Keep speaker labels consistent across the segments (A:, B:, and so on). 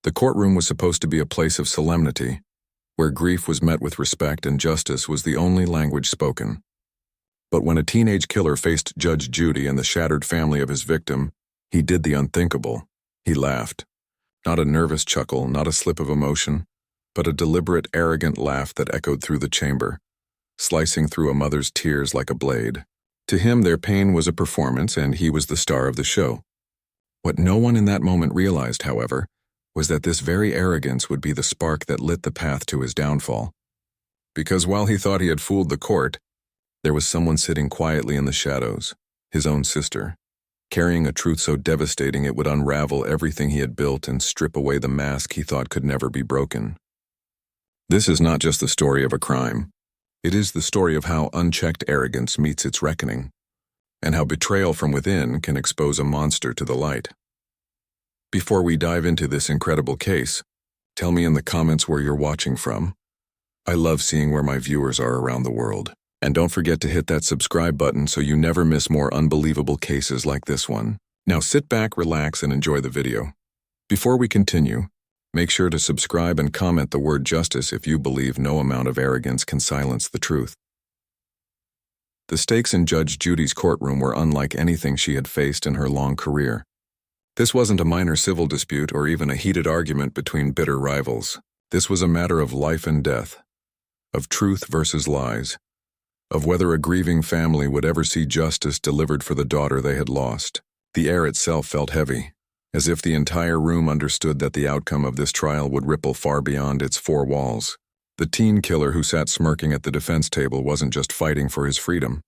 A: The courtroom was supposed to be a place of solemnity, where grief was met with respect and justice was the only language spoken. But when a teenage killer faced Judge Judy and the shattered family of his victim, he did the unthinkable. He laughed. Not a nervous chuckle, not a slip of emotion, but a deliberate, arrogant laugh that echoed through the chamber, slicing through a mother's tears like a blade. To him, their pain was a performance, and he was the star of the show. What no one in that moment realized, however, was that this very arrogance would be the spark that lit the path to his downfall. Because while he thought he had fooled the court, there was someone sitting quietly in the shadows, his own sister, carrying a truth so devastating it would unravel everything he had built and strip away the mask he thought could never be broken. This is not just the story of a crime. It is the story of how unchecked arrogance meets its reckoning, and how betrayal from within can expose a monster to the light. Before we dive into this incredible case, tell me in the comments where you're watching from. I love seeing where my viewers are around the world. And don't forget to hit that subscribe button so you never miss more unbelievable cases like this one. Now sit back, relax, and enjoy the video. Before we continue, make sure to subscribe and comment the word justice if you believe no amount of arrogance can silence the truth. The stakes in Judge Judy's courtroom were unlike anything she had faced in her long career. This wasn't a minor civil dispute or even a heated argument between bitter rivals. This was a matter of life and death, of truth versus lies, of whether a grieving family would ever see justice delivered for the daughter they had lost. The air itself felt heavy, as if the entire room understood that the outcome of this trial would ripple far beyond its four walls. The teen killer who sat smirking at the defense table wasn't just fighting for his freedom.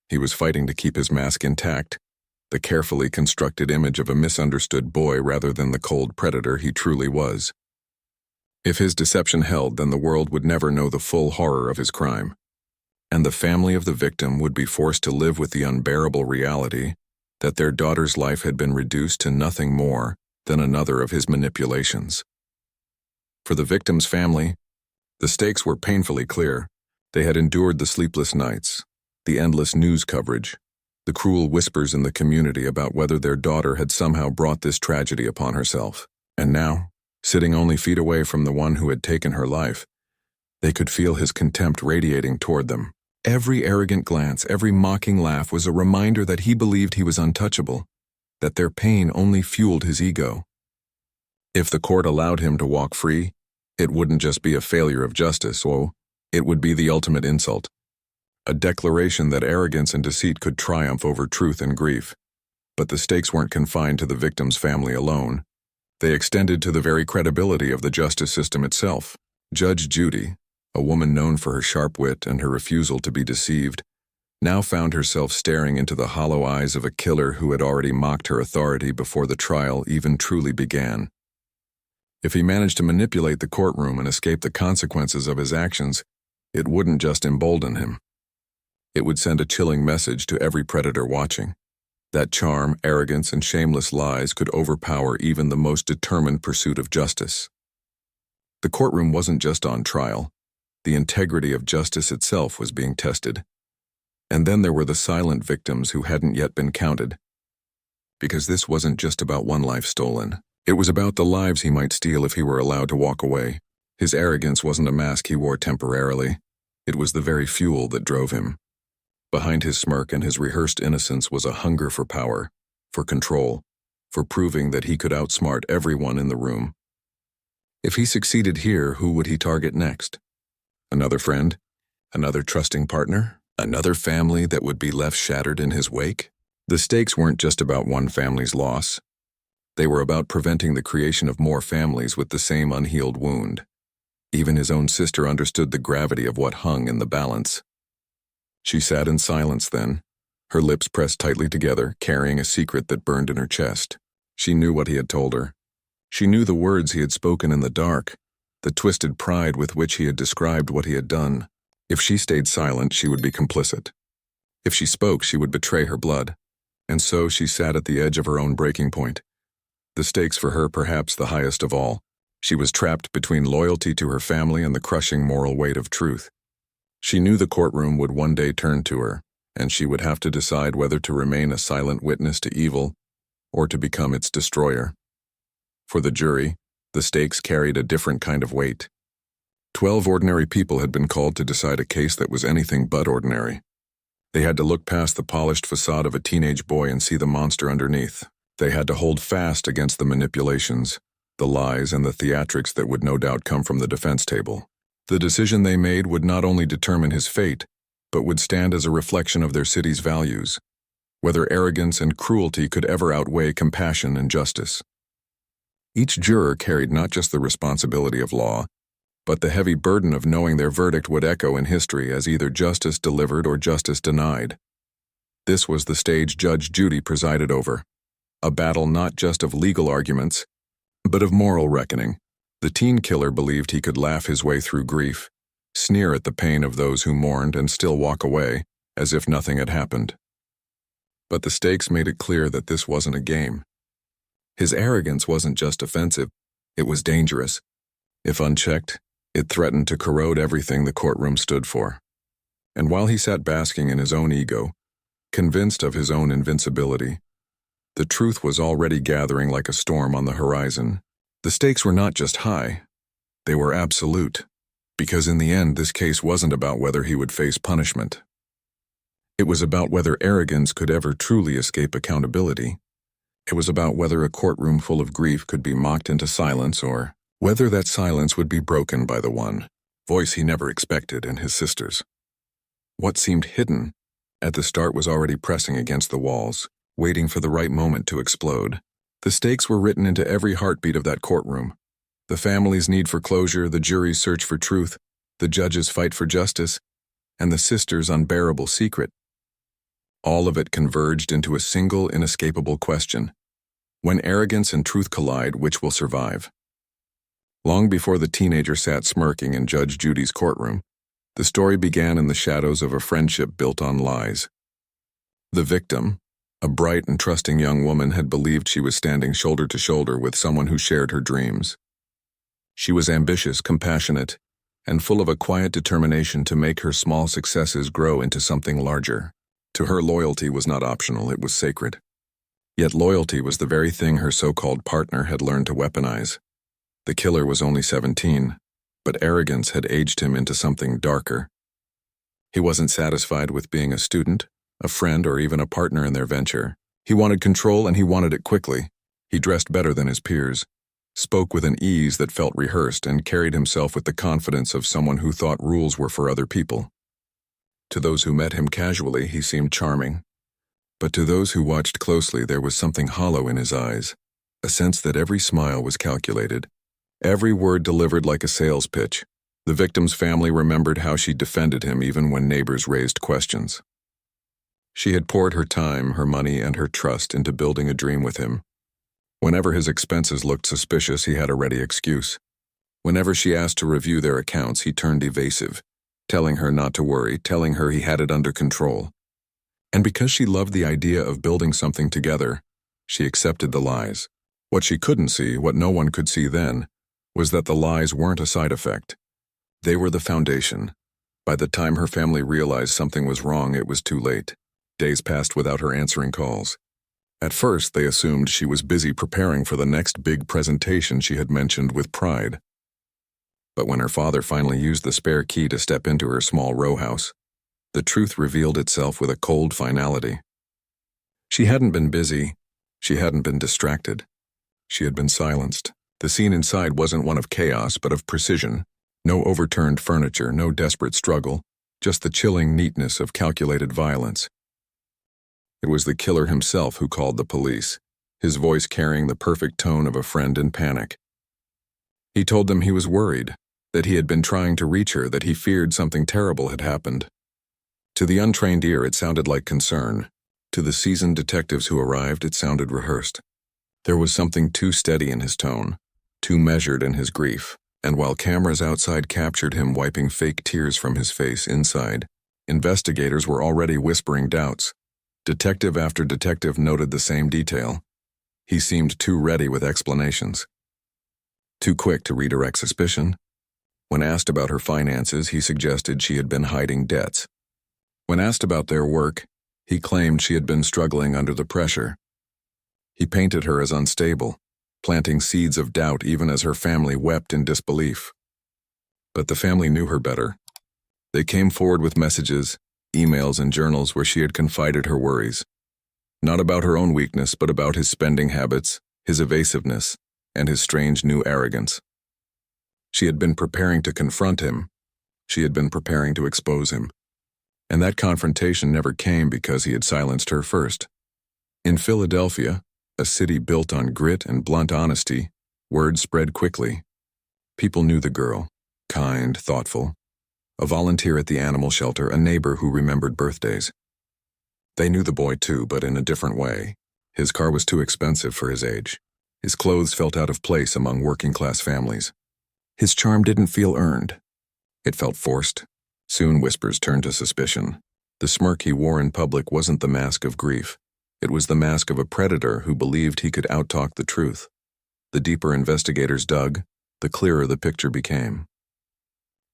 A: He was fighting to keep his mask intact, the carefully constructed image of a misunderstood boy rather than the cold predator he truly was. If his deception held, then the world would never know the full horror of his crime, and the family of the victim would be forced to live with the unbearable reality that their daughter's life had been reduced to nothing more than another of his manipulations. For the victim's family, the stakes were painfully clear. They had endured the sleepless nights, the endless news coverage, the cruel whispers in the community about whether their daughter had somehow brought this tragedy upon herself. And now, sitting only feet away from the one who had taken her life, they could feel his contempt radiating toward them. Every arrogant glance, every mocking laugh was a reminder that he believed he was untouchable, that their pain only fueled his ego. If the court allowed him to walk free, it wouldn't just be a failure of justice, it would be the ultimate insult. A declaration that arrogance and deceit could triumph over truth and grief. But the stakes weren't confined to the victim's family alone. They extended to the very credibility of the justice system itself. Judge Judy, a woman known for her sharp wit and her refusal to be deceived, now found herself staring into the hollow eyes of a killer who had already mocked her authority before the trial even truly began. If he managed to manipulate the courtroom and escape the consequences of his actions, it wouldn't just embolden him. It would send a chilling message to every predator watching. That charm, arrogance, and shameless lies could overpower even the most determined pursuit of justice. The courtroom wasn't just on trial. The integrity of justice itself was being tested. And then there were the silent victims who hadn't yet been counted. Because this wasn't just about one life stolen. It was about the lives he might steal if he were allowed to walk away. His arrogance wasn't a mask he wore temporarily. It was the very fuel that drove him. Behind his smirk and his rehearsed innocence was a hunger for power, for control, for proving that he could outsmart everyone in the room. If he succeeded here, who would he target next? Another friend? Another trusting partner? Another family that would be left shattered in his wake? The stakes weren't just about one family's loss. They were about preventing the creation of more families with the same unhealed wound. Even his own sister understood the gravity of what hung in the balance. She sat in silence then, her lips pressed tightly together, carrying a secret that burned in her chest. She knew what he had told her. She knew the words he had spoken in the dark, the twisted pride with which he had described what he had done. If she stayed silent, she would be complicit. If she spoke, she would betray her blood. And so she sat at the edge of her own breaking point. The stakes for her perhaps the highest of all. She was trapped between loyalty to her family and the crushing moral weight of truth. She knew the courtroom would one day turn to her, and she would have to decide whether to remain a silent witness to evil or to become its destroyer. For the jury, The stakes carried a different kind of weight. 12 ordinary people had been called to decide a case that was anything but ordinary. They had to look past the polished facade of a teenage boy and see the monster underneath. They had to hold fast against the manipulations, the lies, and the theatrics that would no doubt come from the defense table. The decision they made would not only determine his fate, but would stand as a reflection of their city's values, whether arrogance and cruelty could ever outweigh compassion and justice. Each juror carried not just the responsibility of law, but the heavy burden of knowing their verdict would echo in history as either justice delivered or justice denied. This was the stage Judge Judy presided over, a battle not just of legal arguments, but of moral reckoning. The teen killer believed he could laugh his way through grief, sneer at the pain of those who mourned, and still walk away as if nothing had happened. But the stakes made it clear that this wasn't a game. His arrogance wasn't just offensive, it was dangerous. If unchecked, it threatened to corrode everything the courtroom stood for. And while he sat basking in his own ego, convinced of his own invincibility, the truth was already gathering like a storm on the horizon. The stakes were not just high, they were absolute, because in the end this case wasn't about whether he would face punishment. It was about whether arrogance could ever truly escape accountability. It was about whether a courtroom full of grief could be mocked into silence, or whether that silence would be broken by the one voice he never expected in his sister's. What seemed hidden at the start was already pressing against the walls, waiting for the right moment to explode. The stakes were written into every heartbeat of that courtroom. The family's need for closure, the jury's search for truth, the judge's fight for justice, and the sister's unbearable secret. All of it converged into a single, inescapable question. When arrogance and truth collide, which will survive? Long before the teenager sat smirking in Judge Judy's courtroom, the story began in the shadows of a friendship built on lies. The victim, a bright and trusting young woman, had believed she was standing shoulder to shoulder with someone who shared her dreams. She was ambitious, compassionate, and full of a quiet determination to make her small successes grow into something larger. To her, loyalty was not optional, it was sacred. Yet loyalty was the very thing her so-called partner had learned to weaponize. The killer was only 17, but arrogance had aged him into something darker. He wasn't satisfied with being a student, a friend, or even a partner in their venture. He wanted control, and he wanted it quickly. He dressed better than his peers, spoke with an ease that felt rehearsed, and carried himself with the confidence of someone who thought rules were for other people. To those who met him casually, he seemed charming. But to those who watched closely, there was something hollow in his eyes, a sense that every smile was calculated, every word delivered like a sales pitch. The victim's family remembered how she defended him even when neighbors raised questions. She had poured her time, her money, and her trust into building a dream with him. Whenever his expenses looked suspicious, he had a ready excuse. Whenever she asked to review their accounts, he turned evasive, telling her not to worry, telling her he had it under control. And because she loved the idea of building something together, she accepted the lies. What she couldn't see, what no one could see then, was that the lies weren't a side effect. They were the foundation. By the time her family realized something was wrong, it was too late. Days passed without her answering calls. At first, they assumed she was busy preparing for the next big presentation she had mentioned with pride. But when her father finally used the spare key to step into her small row house, the truth revealed itself with a cold finality. She hadn't been busy. She hadn't been distracted. She had been silenced. The scene inside wasn't one of chaos, but of precision. No overturned furniture, no desperate struggle, just the chilling neatness of calculated violence. It was the killer himself who called the police, his voice carrying the perfect tone of a friend in panic. He told them he was worried, that he had been trying to reach her, that he feared something terrible had happened. To the untrained ear, it sounded like concern. To the seasoned detectives who arrived, it sounded rehearsed. There was something too steady in his tone, too measured in his grief, and while cameras outside captured him wiping fake tears from his face, inside, investigators were already whispering doubts. Detective after detective noted the same detail. He seemed too ready with explanations, too quick to redirect suspicion. When asked about her finances, he suggested she had been hiding debts. When asked about their work, he claimed she had been struggling under the pressure. He painted her as unstable, planting seeds of doubt even as her family wept in disbelief. But the family knew her better. They came forward with messages, emails, and journals where she had confided her worries. Not about her own weakness, but about his spending habits, his evasiveness, and his strange new arrogance. She had been preparing to confront him. She had been preparing to expose him. And that confrontation never came because he had silenced her first. In Philadelphia, a city built on grit and blunt honesty, word spread quickly. People knew the girl, kind, thoughtful, a volunteer at the animal shelter, a neighbor who remembered birthdays. They knew the boy too, but in a different way. His car was too expensive for his age. His clothes felt out of place among working-class families. His charm didn't feel earned. It felt forced. Soon whispers turned to suspicion. The smirk he wore in public wasn't the mask of grief. It was the mask of a predator who believed he could outtalk the truth. The deeper investigators dug, the clearer the picture became.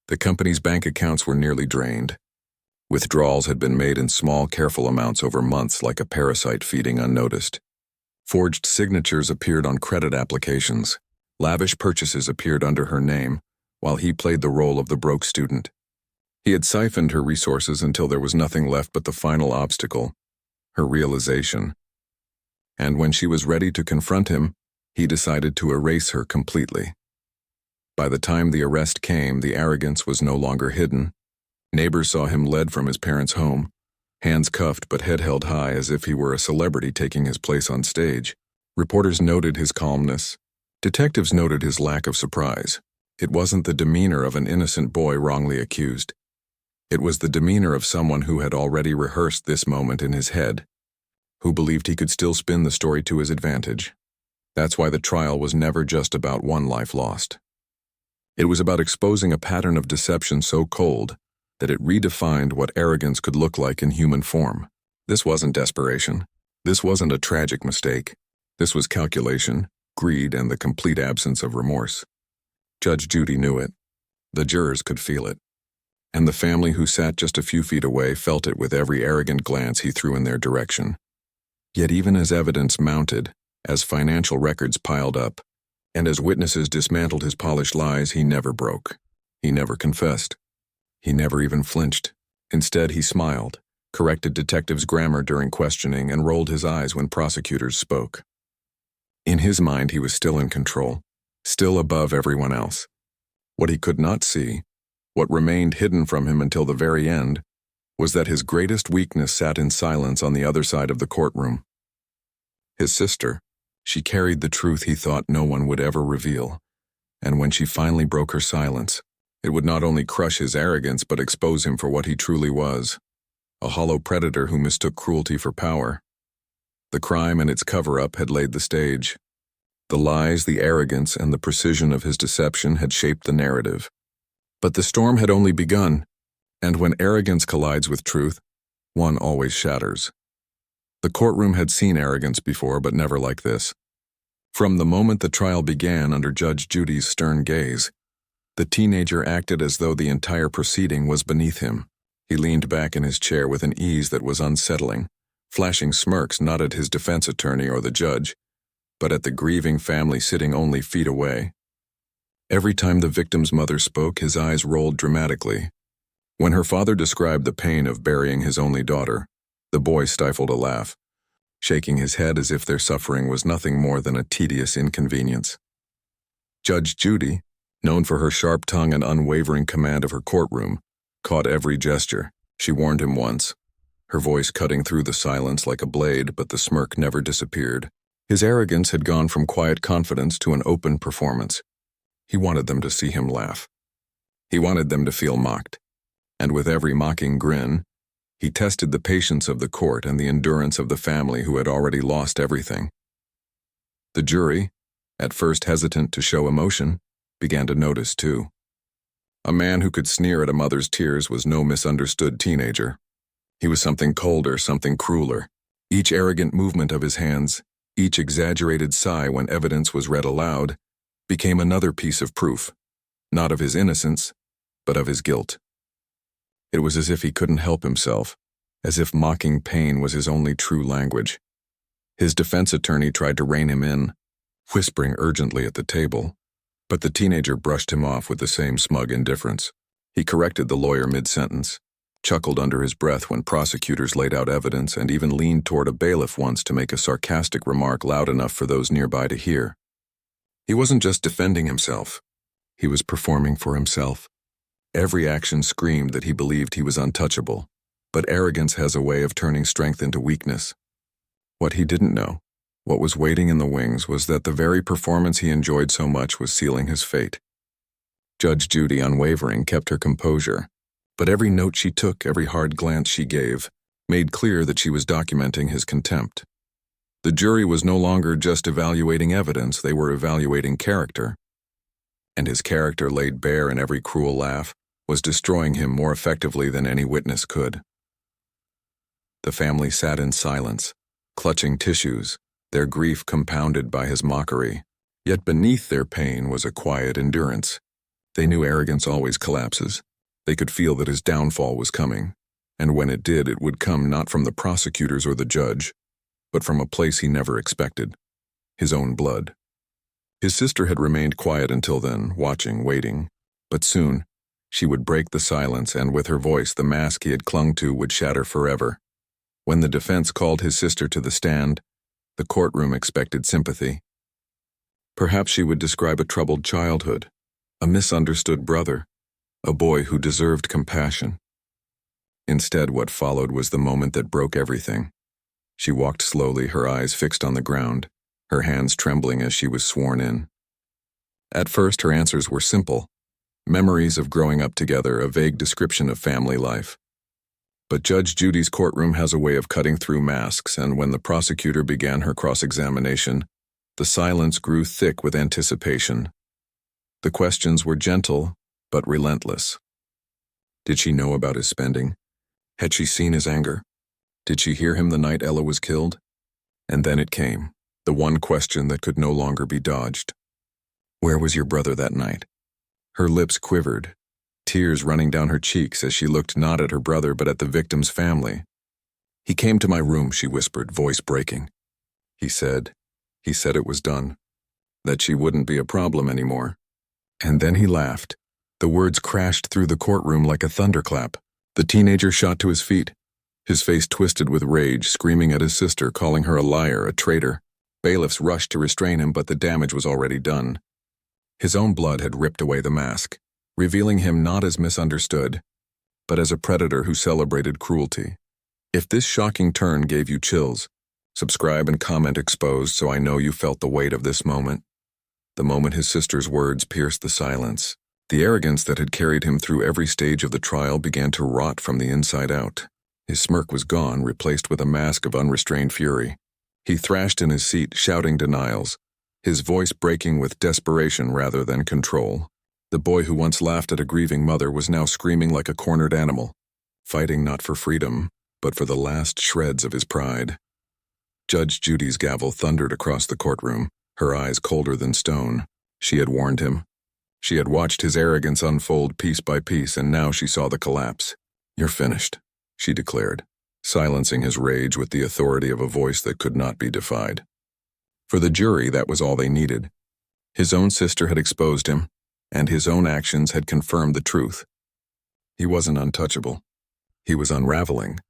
A: The company's bank accounts were nearly drained. Withdrawals had been made in small, careful amounts over months, like a parasite feeding unnoticed. Forged signatures appeared on credit applications. Lavish purchases appeared under her name, while he played the role of the broke student. He had siphoned her resources until there was nothing left but the final obstacle, her realization. And when she was ready to confront him, he decided to erase her completely. By the time the arrest came, the arrogance was no longer hidden. Neighbors saw him led from his parents' home, hands cuffed but head held high as if he were a celebrity taking his place on stage. Reporters noted his calmness. Detectives noted his lack of surprise. It wasn't the demeanor of an innocent boy wrongly accused. It was the demeanor of someone who had already rehearsed this moment in his head, who believed he could still spin the story to his advantage. That's why the trial was never just about one life lost. It was about exposing a pattern of deception so cold that it redefined what arrogance could look like in human form. This wasn't desperation. This wasn't a tragic mistake. This was calculation, greed, and the complete absence of remorse. Judge Judy knew it. The jurors could feel it. And the family who sat just a few feet away felt it with every arrogant glance he threw in their direction. Yet even as evidence mounted, as financial records piled up, and as witnesses dismantled his polished lies, he never broke. He never confessed. He never even flinched. Instead, he smiled, corrected detectives' grammar during questioning, and rolled his eyes when prosecutors spoke. In his mind, he was still in control, still above everyone else. What he could not see, what remained hidden from him until the very end, was that his greatest weakness sat in silence on the other side of the courtroom. His sister, she carried the truth he thought no one would ever reveal, and when she finally broke her silence, it would not only crush his arrogance but expose him for what he truly was, a hollow predator who mistook cruelty for power. The crime and its cover-up had laid the stage. The lies, the arrogance, and the precision of his deception had shaped the narrative. But the storm had only begun, and when arrogance collides with truth, one always shatters. The courtroom had seen arrogance before, but never like this. From the moment the trial began under Judge Judy's stern gaze, the teenager acted as though the entire proceeding was beneath him. He leaned back in his chair with an ease that was unsettling, flashing smirks not at his defense attorney or the judge, but at the grieving family sitting only feet away. Every time the victim's mother spoke, his eyes rolled dramatically. When her father described the pain of burying his only daughter, the boy stifled a laugh, shaking his head as if their suffering was nothing more than a tedious inconvenience. Judge Judy, known for her sharp tongue and unwavering command of her courtroom, caught every gesture. She warned him once, her voice cutting through the silence like a blade, but the smirk never disappeared. His arrogance had gone from quiet confidence to an open performance. He wanted them to see him laugh. He wanted them to feel mocked. And with every mocking grin, he tested the patience of the court and the endurance of the family who had already lost everything. The jury, at first hesitant to show emotion, began to notice too. A man who could sneer at a mother's tears was no misunderstood teenager. He was something colder, something crueler. Each arrogant movement of his hands, each exaggerated sigh when evidence was read aloud, became another piece of proof, not of his innocence, but of his guilt. It was as if he couldn't help himself, as if mocking pain was his only true language. His defense attorney tried to rein him in. whispering urgently at the table, but the teenager brushed him off with the same smug indifference. He corrected the lawyer mid-sentence, chuckled under his breath when prosecutors laid out evidence, and even leaned toward a bailiff once to make a sarcastic remark loud enough for those nearby to hear. He wasn't just defending himself. He was performing for himself. Every action screamed that he believed he was untouchable, but arrogance has a way of turning strength into weakness. What he didn't know, what was waiting in the wings, was that the very performance he enjoyed so much was sealing his fate. Judge Judy, unwavering, kept her composure, but every note she took, every hard glance she gave, made clear that she was documenting his contempt. The jury was no longer just evaluating evidence, they were evaluating character. And his character, laid bare in every cruel laugh, was destroying him more effectively than any witness could. The family sat in silence, clutching tissues, their grief compounded by his mockery. Yet beneath their pain was a quiet endurance. They knew arrogance always collapses. They could feel that his downfall was coming, and when it did, it would come not from the prosecutors or the judge, but from a place he never expected, his own blood. His sister had remained quiet until then, watching, waiting, but soon she would break the silence, and with her voice the mask he had clung to would shatter forever. When the defense called his sister to the stand, the courtroom expected sympathy. Perhaps she would describe a troubled childhood, a misunderstood brother, a boy who deserved compassion. Instead, what followed was the moment that broke everything. She walked slowly, her eyes fixed on the ground, her hands trembling as she was sworn in. At first, her answers were simple. Memories of growing up together, a vague description of family life. But Judge Judy's courtroom has a way of cutting through masks, and when the prosecutor began her cross-examination, the silence grew thick with anticipation. The questions were gentle, but relentless. Did she know about his spending? Had she seen his anger? Did she hear him the night Ella was killed? And then it came, the one question that could no longer be dodged. Where was your brother that night? Her lips quivered, tears running down her cheeks as she looked not at her brother but at the victim's family. He came to my room, she whispered, voice breaking. He said it was done, that she wouldn't be a problem anymore. And then he laughed. The words crashed through the courtroom like a thunderclap. The teenager shot to his feet, his face twisted with rage, screaming at his sister, calling her a liar, a traitor. Bailiffs rushed to restrain him, but the damage was already done. His own blood had ripped away the mask, revealing him not as misunderstood, but as a predator who celebrated cruelty. If this shocking turn gave you chills, subscribe and comment exposed so I know you felt the weight of this moment. The moment his sister's words pierced the silence, the arrogance that had carried him through every stage of the trial began to rot from the inside out. His smirk was gone, replaced with a mask of unrestrained fury. He thrashed in his seat, shouting denials, his voice breaking with desperation rather than control. The boy who once laughed at a grieving mother was now screaming like a cornered animal, fighting not for freedom, but for the last shreds of his pride. Judge Judy's gavel thundered across the courtroom, her eyes colder than stone. She had warned him. She had watched his arrogance unfold piece by piece, and now she saw the collapse. You're finished, she declared, silencing his rage with the authority of a voice that could not be defied. For the jury, that was all they needed. His own sister had exposed him, and his own actions had confirmed the truth. He wasn't untouchable. He was unraveling.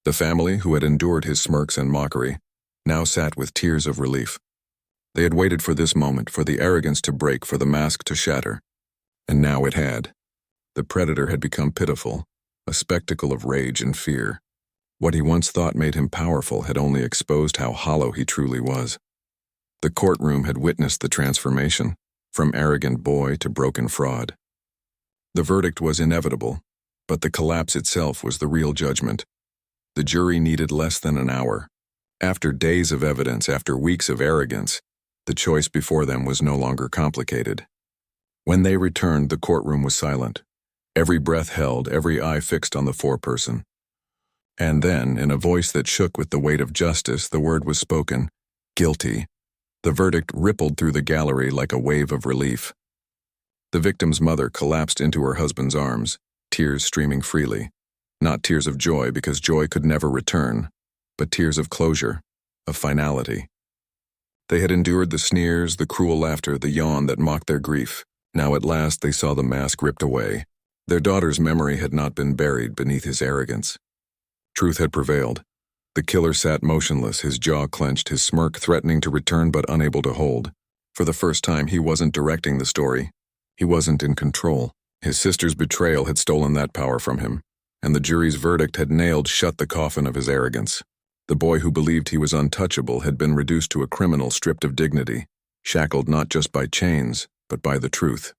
A: The family, who had endured his smirks and mockery, now sat with tears of relief. They had waited for this moment, for the arrogance to break, for the mask to shatter. And now it had. The predator had become pitiful, a spectacle of rage and fear. What he once thought made him powerful had only exposed how hollow he truly was. The courtroom had witnessed the transformation, from arrogant boy to broken fraud. The verdict was inevitable, but the collapse itself was the real judgment. The jury needed less than an hour. After days of evidence, after weeks of arrogance, the choice before them was no longer complicated. When they returned, the courtroom was silent, every breath held, every eye fixed on the foreperson. And then, in a voice that shook with the weight of justice, the word was spoken, guilty. The verdict rippled through the gallery like a wave of relief. The victim's mother collapsed into her husband's arms, tears streaming freely. Not tears of joy, because joy could never return, but tears of closure, of finality. They had endured the sneers, the cruel laughter, the yawn that mocked their grief. Now at last they saw the mask ripped away. Their daughter's memory had not been buried beneath his arrogance. Truth had prevailed. The killer sat motionless, his jaw clenched, his smirk threatening to return but unable to hold. For the first time, he wasn't directing the story. He wasn't in control. His sister's betrayal had stolen that power from him, and the jury's verdict had nailed shut the coffin of his arrogance. The boy who believed he was untouchable had been reduced to a criminal stripped of dignity, shackled not just by chains, but by the truth.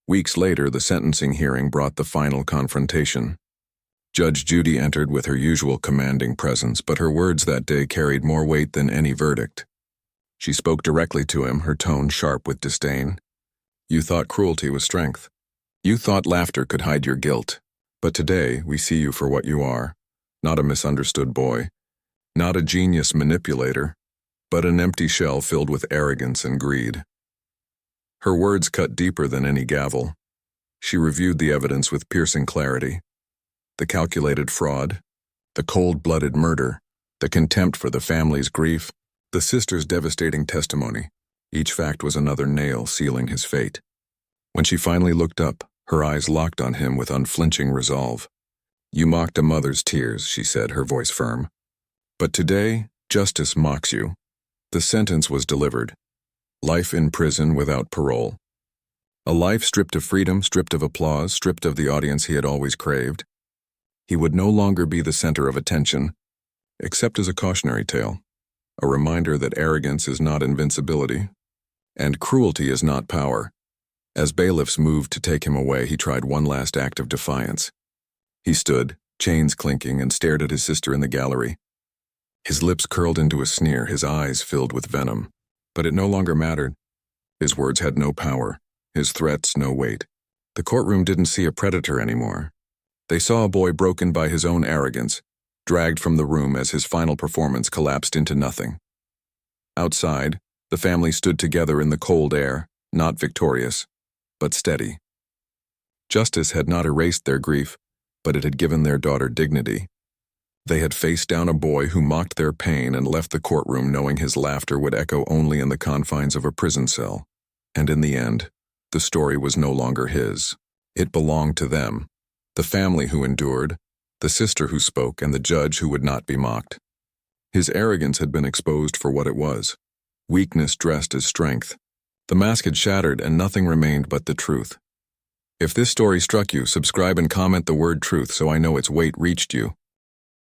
A: Weeks later, the sentencing hearing brought the final confrontation. Judge Judy entered with her usual commanding presence, but her words that day carried more weight than any verdict. She spoke directly to him, her tone sharp with disdain. You thought cruelty was strength. You thought laughter could hide your guilt. But today, we see you for what you are. Not a misunderstood boy. Not a genius manipulator, but an empty shell filled with arrogance and greed. Her words cut deeper than any gavel. She reviewed the evidence with piercing clarity. The calculated fraud, the cold-blooded murder, the contempt for the family's grief, the sister's devastating testimony. Each fact was another nail sealing his fate. When she finally looked up, her eyes locked on him with unflinching resolve. You mocked a mother's tears, she said, her voice firm. But today, justice mocks you. The sentence was delivered. Life in prison without parole. A life stripped of freedom, stripped of applause, stripped of the audience he had always craved. He would no longer be the center of attention, except as a cautionary tale, a reminder that arrogance is not invincibility, and cruelty is not power. As bailiffs moved to take him away, he tried one last act of defiance. He stood, chains clinking, and stared at his sister in the gallery. His lips curled into a sneer, his eyes filled with venom. But it no longer mattered. His words had no power, his threats no weight. The courtroom didn't see a predator anymore. They saw a boy broken by his own arrogance, dragged from the room as his final performance collapsed into nothing. Outside, the family stood together in the cold air, not victorious, but steady. Justice had not erased their grief, but it had given their daughter dignity. They had faced down a boy who mocked their pain and left the courtroom knowing his laughter would echo only in the confines of a prison cell. And in the end, the story was no longer his. It belonged to them, the family who endured, the sister who spoke, and the judge who would not be mocked. His arrogance had been exposed for what it was, weakness dressed as strength. The mask had shattered and nothing remained but the truth. If this story struck you, subscribe and comment the word truth so I know its weight reached you.